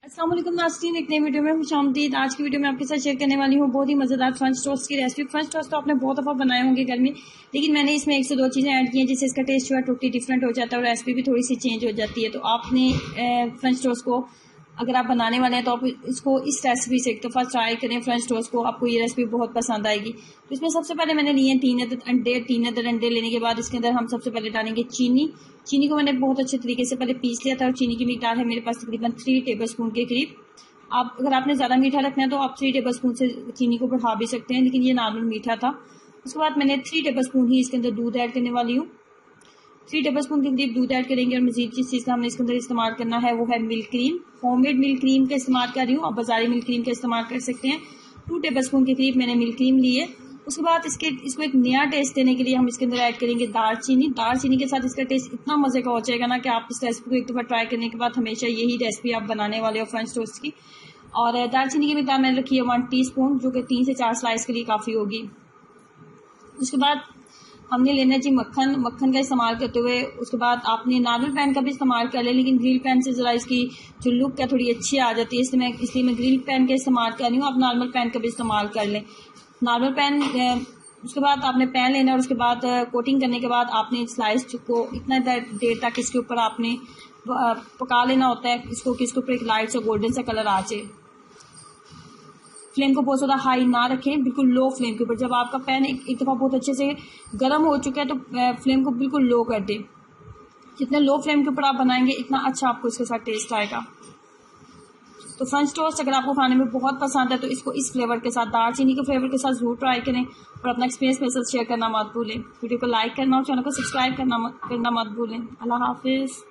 अस्सलाम वालेकुम नाज़रीन, एक नई वीडियो में खुशामदीद। आज की वीडियो में आपके साथ शेयर करने वाली हूँ बहुत ही मज़ेदार फ्रेंच टोस्ट की रेसिपी। फ्रेंच टोस्ट तो आपने बहुत दफ़ा बनाए होंगे घर में, लेकिन मैंने इसमें 1 से 2 चीज़ें ऐड की हैं जिससे इसका टेस्ट जो है टोटली डिफरेंट हो जाता है और रेसिपी भी थोड़ी सी चेंज हो जाती है। तो आपने फ्रेंच टोस्ट को अगर आप बनाने वाले हैं तो आप इसको इस रेसिपी से एक दफ़ा ट्राई करें फ्रेंच टोस्ट को, आपको ये रेसिपी बहुत पसंद आएगी। तो इसमें सबसे पहले मैंने लिए हैं 3 अदद अंडे। 3 अदद अंडे लेने के बाद इसके अंदर हम सबसे पहले डालेंगे चीनी। चीनी को मैंने बहुत अच्छे तरीके से पहले पीस लिया था और चीनी की मिकदार है मेरे पास तकरीबन 3 टेबल स्पून के करीब। आप अगर आपने ज़्यादा मीठा रखना है तो आप 3 टेबल स्पून से चीनी को बढ़ा भी सकते हैं, लेकिन ये नॉर्मल मीठा था। उसके बाद मैंने 3 टेबल स्पून ही इसके अंदर दूध ऐड करने वाली हूँ। 3 टेबल स्पून के करीब दूध ऐड करेंगे और मजीद जिस चीज़ का हमने इसके अंदर इस्तेमाल करना है वो है milk cream. Homemade milk cream का इस्तेमाल कर रही हूँ, आप बाजारी मिल्क क्रीम का इस्तेमाल कर सकते हैं। 2 टेबल स्पून के करीब मैंने मिल्क क्रीम ली है। उसके बाद इसको एक नया टेस्ट देने के लिए हम इसके अंदर ऐड करेंगे दालचीनी। दालचीनी के साथ इसका टेस्ट इतना मज़े का हो जाएगा ना कि आप इस रेसिपी को एक दफ़ा ट्राई करने के बाद हमेशा यही रेसिपी आप बनाने वाले हो फ्रेंच टोस्ट की। और दालचीनी की मिकदार मैंने रखी है 1 टीस्पून, जो कि 3 से 4 स्लाइस के लिए काफ़ी होगी। उसके बाद हमने लेना जी मक्खन। मक्खन का इस्तेमाल करते हुए उसके बाद आपने नॉर्मल पैन का भी इस्तेमाल कर लें, लेकिन ग्रिल पैन से ज़रा इसकी जो लुक है थोड़ी अच्छी आ जाती है, इसलिए मैं ग्रिल पैन का इस्तेमाल कर रही हूँ। आप नॉर्मल पैन का भी इस्तेमाल कर लें। नॉर्मल पैन उसके बाद आपने पैन लेना है और उसके बाद कोटिंग करने के बाद आपने स्लाइस को इतना देर तक इसके ऊपर आपने पका लेना होता है इसको कि इसके ऊपर एक लाइट सा गोल्डन सा कलर आ जाए। फ्लेम को बहुत ज़्यादा हाई ना रखें, बिल्कुल लो फ्लेम के ऊपर। जब आपका पैन एक दफ़ा बहुत अच्छे से गर्म हो चुका है तो फ्लेम को बिल्कुल लो कर दें। जितने लो फ्लेम के ऊपर आप बनाएंगे इतना अच्छा आपको इसके साथ टेस्ट आएगा। तो फ्रेंच टोस्ट अगर आपको खाने में बहुत पसंद है तो इसको इस फ्लेवर के साथ, दालचीनी के फ्लेवर के साथ ज़रूर ट्राई करें और अपना एक्सपीरियंस मेरे साथ शेयर करना मत भूलें। वीडियो को लाइक करना और चैनल को सब्सक्राइब करना मत भूलें। अल्लाह हाफिज़।